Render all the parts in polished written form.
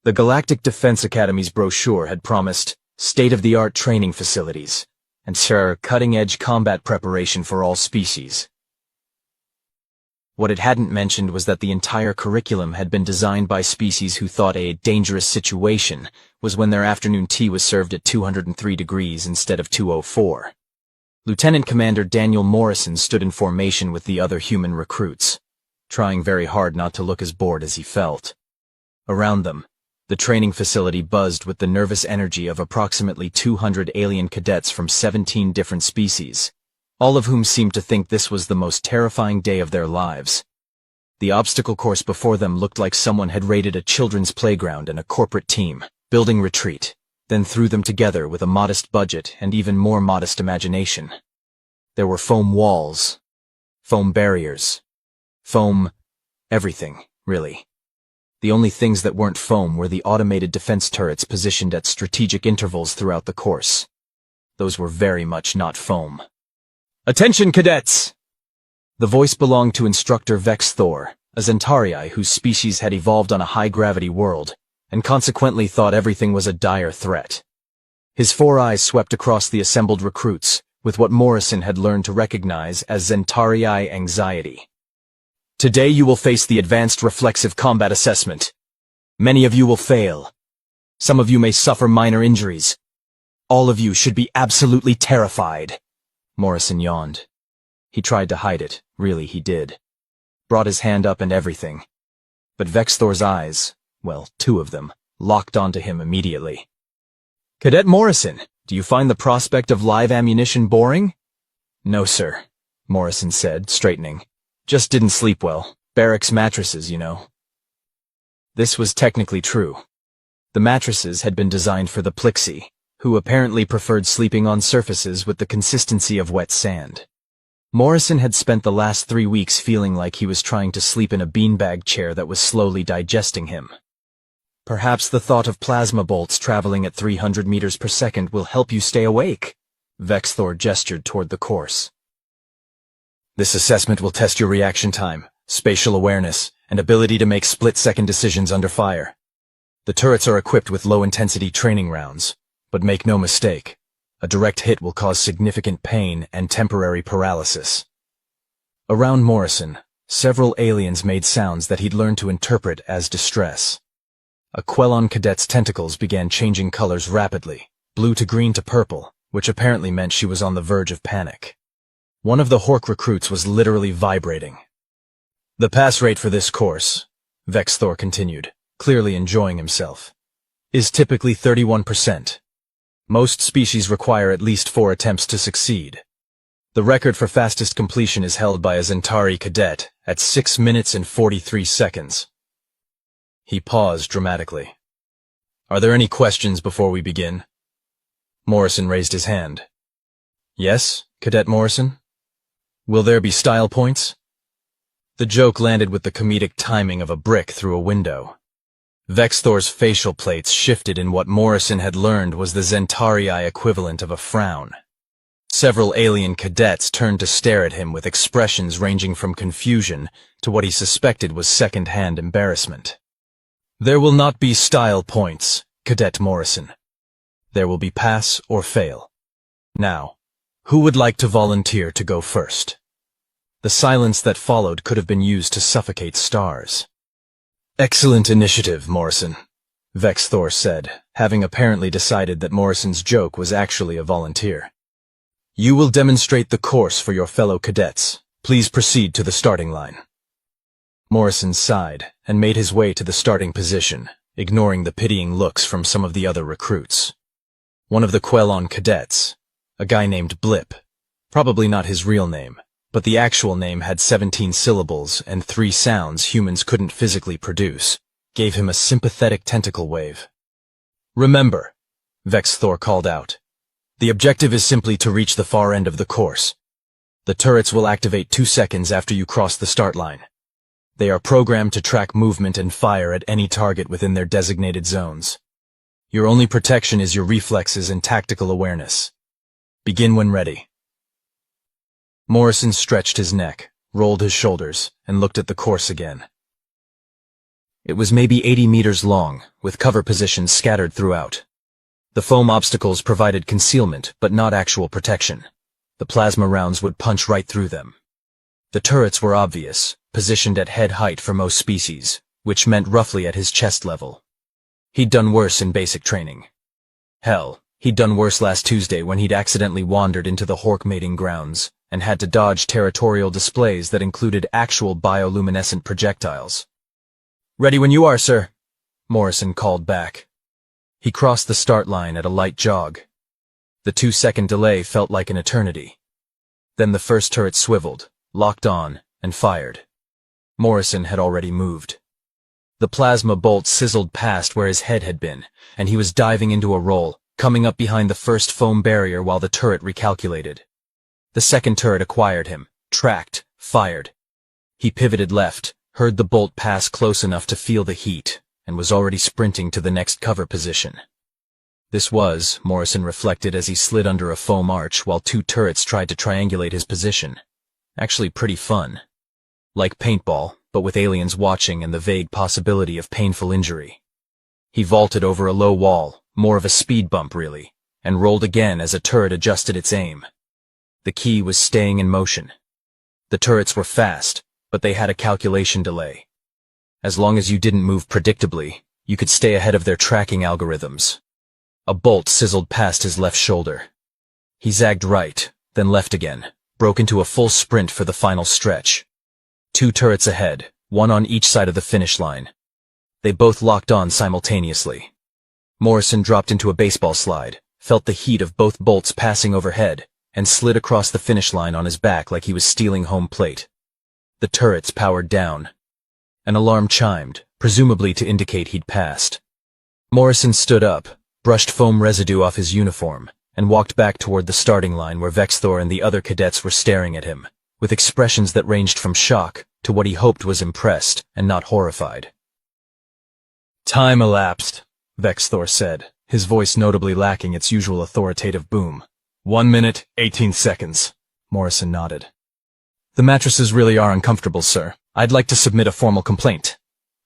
The Galactic Defense Academy's brochure had promised state-of-the-art training facilities and cutting-edge combat preparation for all species. What it hadn't mentioned was that the entire curriculum had been designed by species who thought a dangerous situation was when their afternoon tea was served at 203 degrees instead of 204. Lieutenant Commander Daniel Morrison stood in formation with the other human recruits, trying very hard not to look as bored as he felt. Around them, the training facility buzzed with the nervous energy of approximately 200 alien cadets from 17 different species, all of whom seemed to think this was the most terrifying day of their lives. The obstacle course before them looked like someone had raided a children's playground and a corporate team, building retreat, then threw them together with a modest budget and even more modest imagination. There were foam walls, foam barriers, foam everything, really. The only things that weren't foam were the automated defense turrets positioned at strategic intervals throughout the course. Those were very much not foam. "Attention, cadets!" The voice belonged to Instructor Vex Thor, a Zentarii whose species had evolved on a high-gravity world, and consequently thought everything was a dire threat. His 4 eyes swept across the assembled recruits, with what Morrison had learned to recognize as Zentarii anxiety. "Today you will face the Advanced Reflexive Combat Assessment. Many of you will fail. Some of you may suffer minor injuries. All of you should be absolutely terrified." Morrison yawned. He tried to hide it, really he did. Brought his hand up and everything. But Vex Thor's eyes, well, 2 of them, locked onto him immediately. "Cadet Morrison, do you find the prospect of live ammunition boring?" "No, sir," Morrison said, straightening. "Just didn't sleep well. Barracks mattresses, you know." This was technically true. The mattresses had been designed for the Plixie, who apparently preferred sleeping on surfaces with the consistency of wet sand. Morrison had spent the last 3 weeks feeling like he was trying to sleep in a beanbag chair that was slowly digesting him. "Perhaps the thought of plasma bolts traveling at 300 meters per second will help you stay awake." Vex Thor gestured toward the course. "This assessment will test your reaction time, spatial awareness, and ability to make split-second decisions under fire. The turrets are equipped with low-intensity training rounds, but make no mistake, a direct hit will cause significant pain and temporary paralysis." Around Morrison, several aliens made sounds that he'd learned to interpret as distress. A Quellon cadet's tentacles began changing colors rapidly, blue to green to purple, which apparently meant she was on the verge of panic. One of the Hork recruits was literally vibrating. "The pass rate for this course," Vex Thor continued, clearly enjoying himself, "is typically 31%. Most species require at least 4 attempts to succeed. The record for fastest completion is held by a Zentari cadet at 6 minutes and 43 seconds. He paused dramatically. "Are there any questions before we begin?" Morrison raised his hand. "Yes, Cadet Morrison? Will there be style points?" The joke landed with the comedic timing of a brick through a window. Vex Thor's facial plates shifted in what Morrison had learned was the Zentarii equivalent of a frown. Several alien cadets turned to stare at him with expressions ranging from confusion to what he suspected was second-hand embarrassment. "There will not be style points, Cadet Morrison. There will be pass or fail. Now, who would like to volunteer to go first?" The silence that followed could have been used to suffocate stars. "Excellent initiative, Morrison," Vex Thor said, having apparently decided that Morrison's joke was actually a volunteer. "You will demonstrate the course for your fellow cadets. Please proceed to the starting line." Morrison sighed and made his way to the starting position, ignoring the pitying looks from some of the other recruits. One of the Quellon cadets, a guy named Blip, probably not his real name, but the actual name had 17 syllables and 3 sounds humans couldn't physically produce, gave him a sympathetic tentacle wave. "Remember," Vex Thor called out, "the objective is simply to reach the far end of the course. The turrets will activate 2 seconds after you cross the start line. They are programmed to track movement and fire at any target within their designated zones. Your only protection is your reflexes and tactical awareness. Begin when ready." Morrison stretched his neck, rolled his shoulders, and looked at the course again. It was maybe 80 meters long, with cover positions scattered throughout. The foam obstacles provided concealment, but not actual protection. The plasma rounds would punch right through them. The turrets were obvious, positioned at head height for most species, which meant roughly at his chest level. He'd done worse in basic training. Hell, he'd done worse last Tuesday when he'd accidentally wandered into the Hork mating grounds and had to dodge territorial displays that included actual bioluminescent projectiles. "Ready when you are, sir," Morrison called back. He crossed the start line at a light jog. The 2-second delay felt like an eternity. Then the first turret swiveled, locked on, and fired. Morrison had already moved. The plasma bolt sizzled past where his head had been, and he was diving into a roll, coming up behind the first foam barrier while the turret recalculated. The second turret acquired him, tracked, fired. He pivoted left, heard the bolt pass close enough to feel the heat, and was already sprinting to the next cover position. This was, Morrison reflected as he slid under a foam arch while 2 turrets tried to triangulate his position. Actually pretty fun. Like paintball, but with aliens watching and the vague possibility of painful injury. He vaulted over a low wall, more of a speed bump really, and rolled again as a turret adjusted its aim. The key was staying in motion. The turrets were fast, but they had a calculation delay. As long as you didn't move predictably, you could stay ahead of their tracking algorithms. A bolt sizzled past his left shoulder. He zagged right, then left again, broke into a full sprint for the final stretch. 2 turrets ahead, 1 on each side of the finish line. They both locked on simultaneously. Morrison dropped into a baseball slide, felt the heat of both bolts passing overhead, and slid across the finish line on his back like he was stealing home plate. The turrets powered down. An alarm chimed, presumably to indicate he'd passed. Morrison stood up, brushed foam residue off his uniform, and walked back toward the starting line where Vexthor and the other cadets were staring at him, with expressions that ranged from shock to what he hoped was impressed and not horrified. "Time elapsed," Vexthor said, his voice notably lacking its usual authoritative boom. 1 minute, 18 seconds. Morrison nodded. "The mattresses really are uncomfortable, sir. I'd like to submit a formal complaint."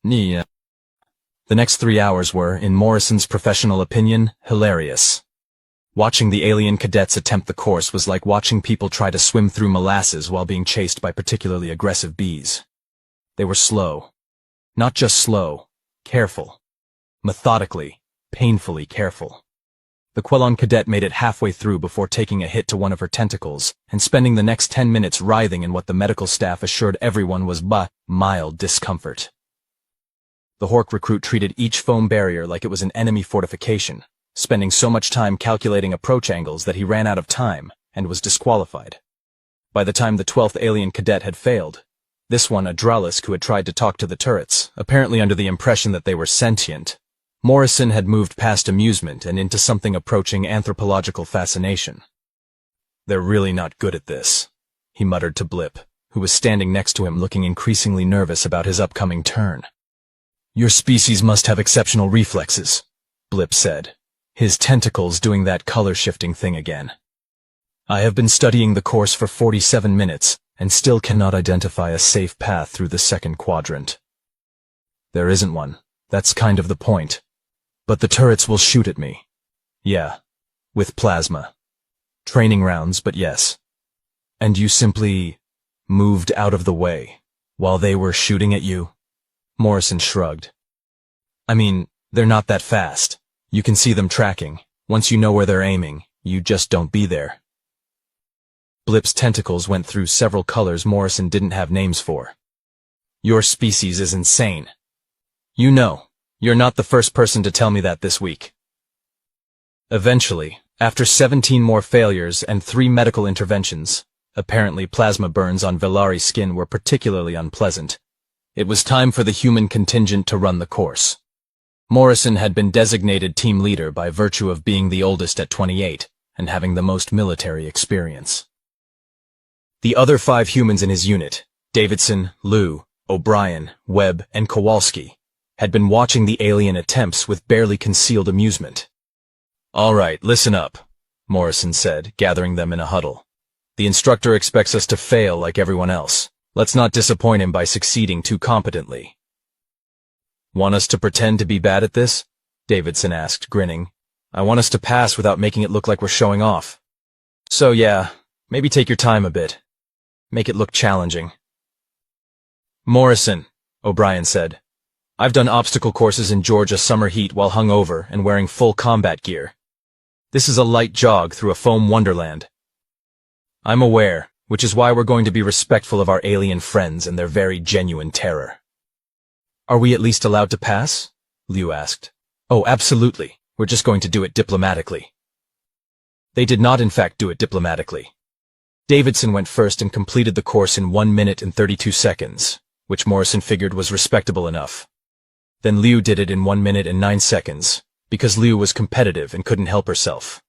The next 3 hours were, in Morrison's professional opinion, hilarious. Watching the alien cadets attempt the course was like watching people try to swim through molasses while being chased by particularly aggressive bees. They were slow. Not just slow, careful. Methodically, painfully careful. The Quellon cadet made it halfway through before taking a hit to one of her tentacles and spending the next 10 minutes writhing in what the medical staff assured everyone was mild discomfort. The Hork recruit treated each foam barrier like it was an enemy fortification, spending so much time calculating approach angles that he ran out of time and was disqualified. By the time the 12th alien cadet had failed, this one a Dralisk who had tried to talk to the turrets, apparently under the impression that they were sentient, Morrison had moved past amusement and into something approaching anthropological fascination. "They're really not good at this," he muttered to Blip, who was standing next to him looking increasingly nervous about his upcoming turn. "Your species must have exceptional reflexes," Blip said, his tentacles doing that color-shifting thing again. "I have been studying the course for 47 minutes and still cannot identify a safe path through the second quadrant." "There isn't one. That's kind of the point. But the turrets will shoot at me." "Yeah, with plasma. Training rounds, but yes." "And you simply moved out of the way while they were shooting at you?" Morrison shrugged. "I mean, they're not that fast. You can see them tracking. Once you know where they're aiming, you just don't be there." Blip's tentacles went through several colors Morrison didn't have names for. "Your species is insane. You know, you're not the first person to tell me that this week." Eventually, after 17 more failures and 3 medical interventions, apparently plasma burns on Velari's skin were particularly unpleasant, it was time for the human contingent to run the course. Morrison had been designated team leader by virtue of being the oldest at 28 and having the most military experience. The other 5 humans in his unit, Davidson, Liu, O'Brien, Webb, and Kowalski, had been watching the alien attempts with barely concealed amusement. "All right, listen up," Morrison said, gathering them in a huddle. "The instructor expects us to fail like everyone else. Let's not disappoint him by succeeding too competently." Want us to pretend to be bad at this? Davidson asked, grinning. I want us to pass without making it look like we're showing off. So yeah, maybe take your time a bit. Make it look challenging. Morrison, O'Brien said. I've done obstacle courses in Georgia summer heat while hungover and wearing full combat gear. This is a light jog through a foam wonderland. I'm aware, which is why we're going to be respectful of our alien friends and their very genuine terror. Are we at least allowed to pass? Liu asked. Oh, absolutely. We're just going to do it diplomatically. They did not in fact do it diplomatically. Davidson went first and completed the course in 1 minute and 32 seconds, which Morrison figured was respectable enough. Then Liu did it in 1 minute and 9 seconds, because Liu was competitive and couldn't help herself.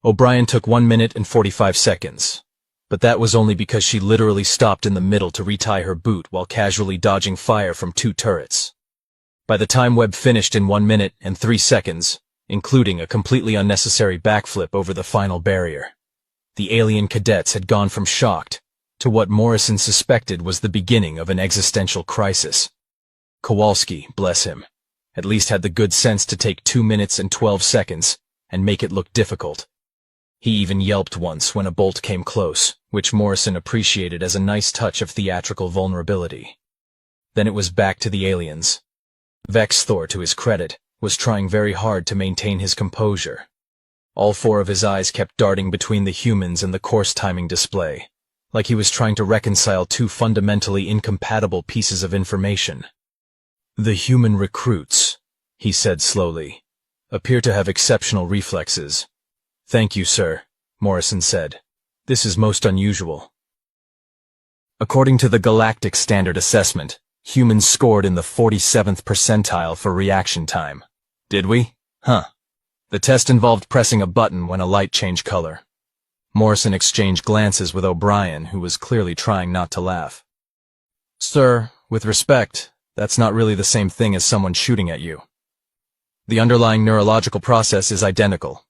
O'Brien took 1 minute and 45 seconds, but that was only because she literally stopped in the middle to retie her boot while casually dodging fire from 2 turrets. By the time Webb finished in 1 minute and 3 seconds, including a completely unnecessary backflip over the final barrier, the alien cadets had gone from shocked to what Morrison suspected was the beginning of an existential crisis. Kowalski, bless him, at least had the good sense to take 2 minutes and 12 seconds and make it look difficult. He even yelped once when a bolt came close, which Morrison appreciated as a nice touch of theatrical vulnerability. Then it was back to the aliens. Vexthor, to his credit, was trying very hard to maintain his composure. All 4 of his eyes kept darting between the humans and the course timing display, like he was trying to reconcile 2 fundamentally incompatible pieces of information. The human recruits, he said slowly, appear to have exceptional reflexes. Thank you, sir, Morrison said. This is most unusual. According to the Galactic Standard Assessment, humans scored in the 47th percentile for reaction time. Did we? Huh. The test involved pressing a button when a light changed color. Morrison exchanged glances with O'Brien, who was clearly trying not to laugh. Sir, with respect, that's not really the same thing as someone shooting at you. The underlying neurological process is identical.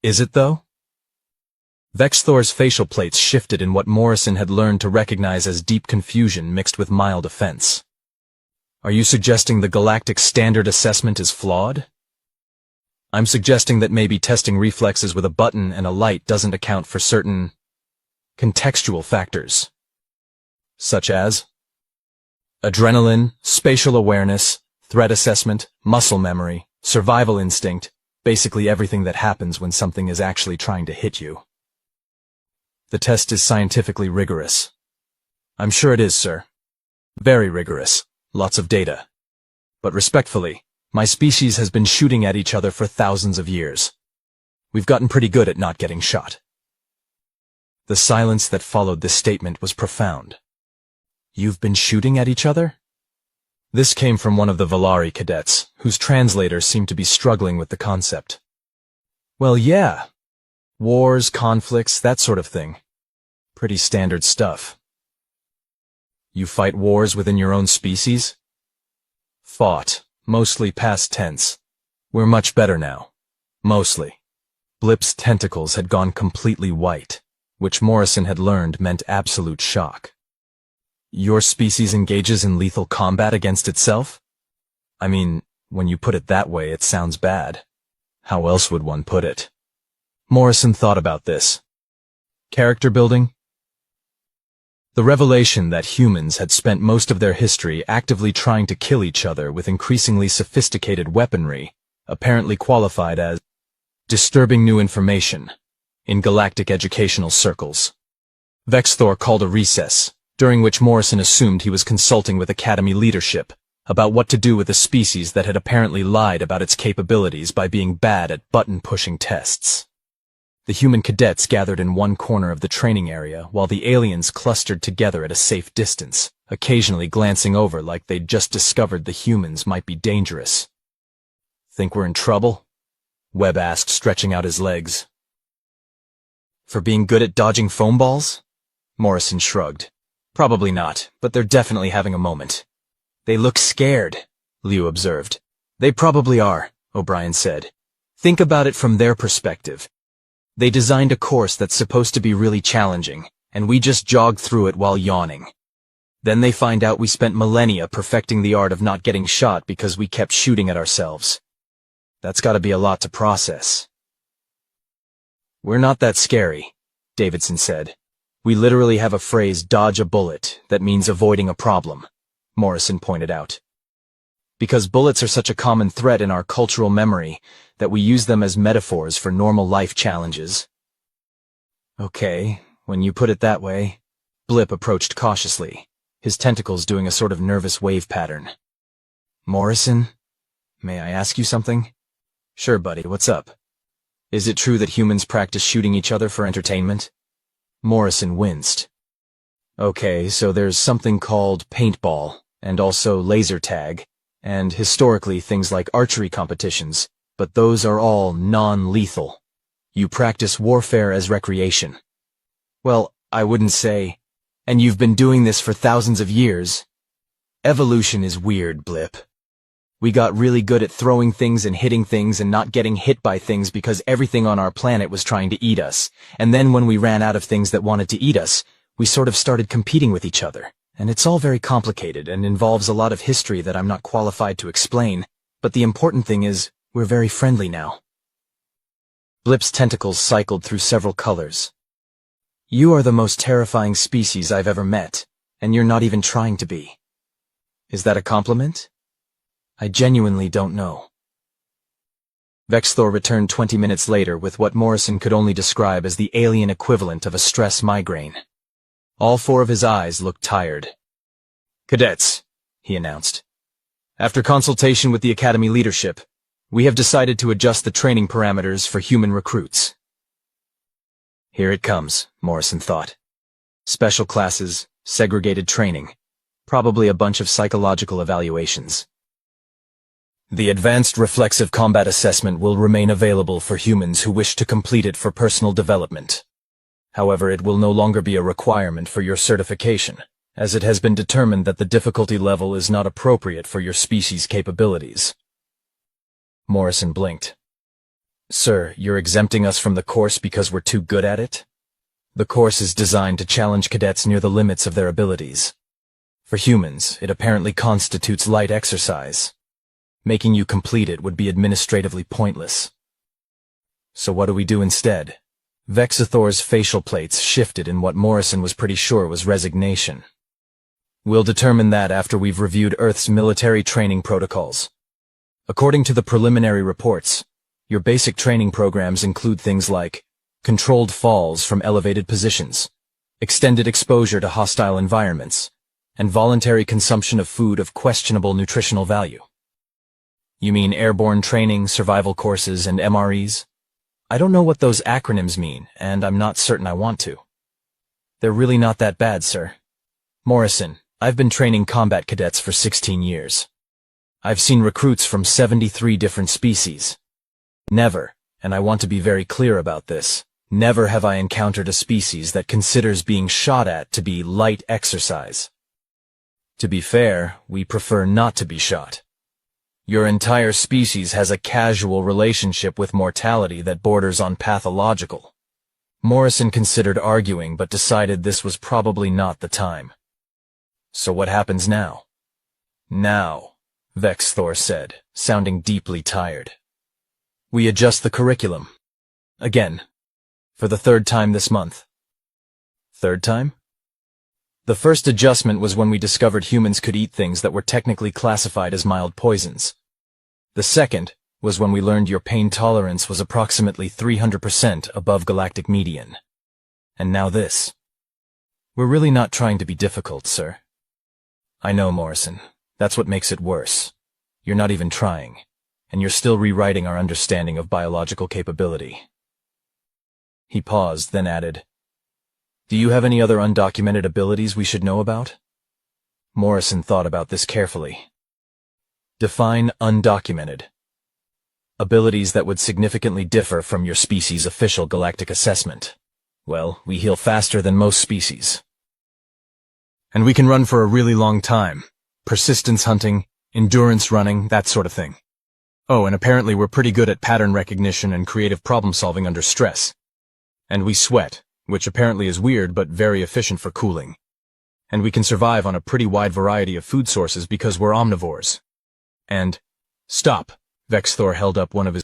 Is it, though? Vexthor's facial plates shifted in what Morrison had learned to recognize as deep confusion mixed with mild offense. Are you suggesting the Galactic Standard Assessment is flawed? I'm suggesting that maybe testing reflexes with a button and a light doesn't account for certain contextual factors. Such as adrenaline, spatial awareness, threat assessment, muscle memory, survival instinct, basically everything that happens when something is actually trying to hit you. The test is scientifically rigorous. I'm sure it is, sir. Very rigorous. Lots of data. But respectfully, my species has been shooting at each other for thousands of years. We've gotten pretty good at not getting shot. The silence that followed this statement was profound. You've been shooting at each other? This came from one of the Valari cadets, whose translator seemed to be struggling with the concept. Well, yeah. Wars, conflicts, that sort of thing. Pretty standard stuff. You fight wars within your own species? Fought. Mostly past tense. We're much better now. Mostly. Blip's tentacles had gone completely white, which Morrison had learned meant absolute shock. Your species engages in lethal combat against itself? I mean, when you put it that way, it sounds bad. How else would one put it? Morrison thought about this. Character building? The revelation that humans had spent most of their history actively trying to kill each other with increasingly sophisticated weaponry apparently qualified as disturbing new information in galactic educational circles. Vexthor called a recess, during which Morrison assumed he was consulting with Academy leadership about what to do with a species that had apparently lied about its capabilities by being bad at button-pushing tests. The human cadets gathered in one corner of the training area while the aliens clustered together at a safe distance, occasionally glancing over like they'd just discovered the humans might be dangerous. Think we're in trouble? Webb asked, stretching out his legs. For being good at dodging foam balls? Morrison shrugged. Probably not, but they're definitely having a moment. They look scared, Liu observed. They probably are, O'Brien said. Think about it from their perspective. They designed a course that's supposed to be really challenging, and we just jogged through it while yawning. Then they find out we spent millennia perfecting the art of not getting shot because we kept shooting at ourselves. That's gotta be a lot to process. We're not that scary, Davidson said. We literally have a phrase, dodge a bullet, that means avoiding a problem, Morrison pointed out. Because bullets are such a common threat in our cultural memory that we use them as metaphors for normal life challenges. Okay, when you put it that way. Blip approached cautiously, his tentacles doing a sort of nervous wave pattern. Morrison, may I ask you something? Sure, buddy, what's up? Is it true that humans practice shooting each other for entertainment? Morrison winced. Okay, so there's something called paintball, and also laser tag, and historically things like archery competitions, but those are all non-lethal. You practice warfare as recreation. Well, I wouldn't say, and you've been doing this for thousands of years. Evolution is weird, Blip. We got really good at throwing things and hitting things and not getting hit by things because everything on our planet was trying to eat us, and then when we ran out of things that wanted to eat us, we sort of started competing with each other. And it's all very complicated and involves a lot of history that I'm not qualified to explain, but the important thing is, we're very friendly now. Blip's tentacles cycled through several colors. You are the most terrifying species I've ever met, and you're not even trying to be. Is that a compliment? I genuinely don't know. Vexthor returned 20 minutes later with what Morrison could only describe as the alien equivalent of a stress migraine. All four of his eyes looked tired. Cadets, he announced. After consultation with the Academy leadership, we have decided to adjust the training parameters for human recruits. Here it comes, Morrison thought. Special classes, segregated training, probably a bunch of psychological evaluations. The Advanced Reflexive Combat Assessment will remain available for humans who wish to complete it for personal development. However, it will no longer be a requirement for your certification, as it has been determined that the difficulty level is not appropriate for your species' capabilities. Morrison blinked. Sir, you're exempting us from the course because we're too good at it? The course is designed to challenge cadets near the limits of their abilities. For humans, it apparently constitutes light exercise. Making you complete it would be administratively pointless. So what do we do instead? Vexithor's facial plates shifted in what Morrison was pretty sure was resignation. We'll determine that after we've reviewed Earth's military training protocols. According to the preliminary reports, your basic training programs include things like controlled falls from elevated positions, extended exposure to hostile environments, and voluntary consumption of food of questionable nutritional value. You mean airborne training, survival courses, and MREs? I don't know what those acronyms mean, and I'm not certain I want to. They're really not that bad, sir. Morrison, I've been training combat cadets for 16 years. I've seen recruits from 73 different species. Never, and I want to be very clear about this, never have I encountered a species that considers being shot at to be light exercise. To be fair, we prefer not to be shot. Your entire species has a casual relationship with mortality that borders on pathological. Morrison considered arguing but decided this was probably not the time. So what happens now? Now, Vexthor said, sounding deeply tired. We adjust the curriculum. Again. For the third time this month. Third time? The first adjustment was when we discovered humans could eat things that were technically classified as mild poisons. The second was when we learned your pain tolerance was approximately 300% above galactic median. And now this. We're really not trying to be difficult, sir. I know, Morrison. That's what makes it worse. You're not even trying, and you're still rewriting our understanding of biological capability. He paused, then added, Do you have any other undocumented abilities we should know about? Morrison thought about this carefully. Define undocumented. Abilities that would significantly differ from your species' official galactic assessment. Well, we heal faster than most species. And we can run for a really long time. Persistence hunting, endurance running, that sort of thing. Oh, and apparently we're pretty good at pattern recognition and creative problem solving under stress. And we sweat, which apparently is weird but very efficient for cooling. And we can survive on a pretty wide variety of food sources because we're omnivores. And, stop, Vexthor held up one of his